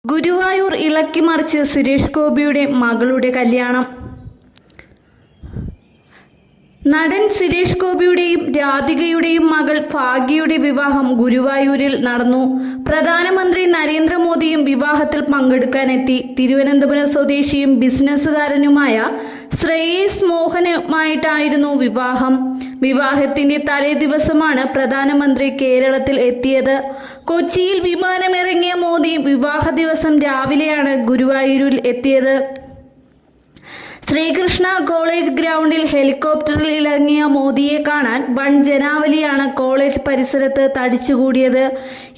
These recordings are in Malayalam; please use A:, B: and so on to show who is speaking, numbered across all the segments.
A: ഗുരുവായൂർ ഇളക്കിമറിച്ച് സുരേഷ് ഗോപിയുടെ മകളുടെ കല്യാണം. നടൻ സുരേഷ് ഗോപിയുടെയും രാധികയുടെയും മകൾ ഭാഗ്യയുടെ വിവാഹം ഗുരുവായൂരിൽ നടന്നു. പ്രധാനമന്ത്രി നരേന്ദ്രമോദിയും വിവാഹത്തിൽ പങ്കെടുക്കാനെത്തി. തിരുവനന്തപുരം സ്വദേശിയും ബിസിനസ്സുകാരനുമായ ശ്രേയസ് മോഹനുമായിട്ടായിരുന്നു വിവാഹം. വിവാഹത്തിന്റെ തലേ ദിവസമാണ് പ്രധാനമന്ത്രി കേരളത്തിൽ എത്തിയത്. കൊച്ചിയിൽ വിമാനമിറങ്ങിയ മോദി വിവാഹ ദിവസം രാവിലെയാണ് ഗുരുവായൂരിൽ എത്തിയത്. ശ്രീകൃഷ്ണ കോളേജ് ഗ്രൗണ്ടിൽ ഹെലികോപ്റ്ററിൽ ഇറങ്ങിയ മോദിയെ കാണാൻ വൻ ജനാവലിയാണ് കോളേജ് പരിസരത്ത് തടിച്ചുകൂടിയത്.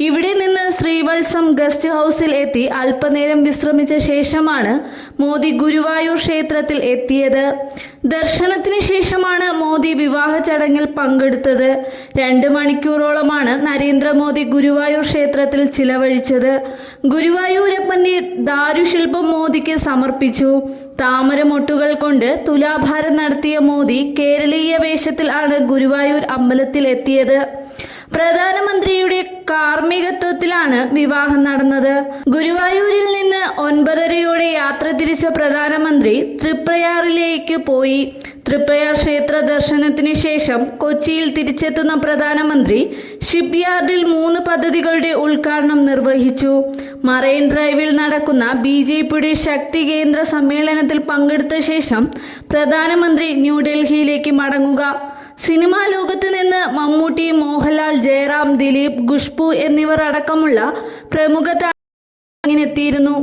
A: ഇവിടെ നിന്ന് ശ്രീവത്സം ഗസ്റ്റ് ഹൌസിൽ എത്തി അല്പനേരം വിശ്രമിച്ച ശേഷമാണ് മോദി ഗുരുവായൂർ ക്ഷേത്രത്തിൽ എത്തിയത്. ദർശനത്തിന് ശേഷമാണ് മോദി വിവാഹ ചടങ്ങിൽ പങ്കെടുത്തത്. 2 മണിക്കൂറോളമാണ് നരേന്ദ്രമോദി ഗുരുവായൂർ ക്ഷേത്രത്തിൽ ചിലവഴിച്ചത്. ഗുരുവായൂരപ്പന്റെ ദാരുശില്പം മോദിക്ക് സമർപ്പിച്ചു. താമരമൊട്ടുകൾ കൊണ്ട് തുലാഭാരം നടത്തിയ മോദി കേരളീയ വേഷത്തിൽ ആണ് ഗുരുവായൂർ അമ്പലത്തിൽ എത്തിയത്. പ്രധാനമന്ത്രിയുടെ കാർമ്മികത്വത്തിലാണ് വിവാഹം നടന്നത്. ഗുരുവായൂരിൽ നിന്ന് 9:30 യാത്ര തിരിച്ച പ്രധാനമന്ത്രി തൃപ്രയാറിലേക്ക് പോയി. തൃപ്രയാർ ക്ഷേത്ര ദർശനത്തിന് ശേഷം കൊച്ചിയിൽ തിരിച്ചെത്തുന്ന പ്രധാനമന്ത്രി ഷിപ്പ് യാർഡിൽ 3 പദ്ധതികളുടെ ഉദ്ഘാടനം നിർവഹിച്ചു. മറൈൻ ഡ്രൈവിൽ നടക്കുന്ന BJPയുടെ ശക്തി കേന്ദ്ര സമ്മേളനത്തിൽ പങ്കെടുത്ത ശേഷം പ്രധാനമന്ത്രി ന്യൂഡൽഹിയിലേക്ക് മടങ്ങുക. സിനിമാ ലോകത്ത് നിന്ന് മമ്മൂട്ടി, മോഹൻലാൽ, ജയറാം, ദിലീപ്, ഖുഷ്ബു എന്നിവർ അടക്കമുള്ള പ്രമുഖ താരങ്ങൾ എത്തിയിരുന്നു.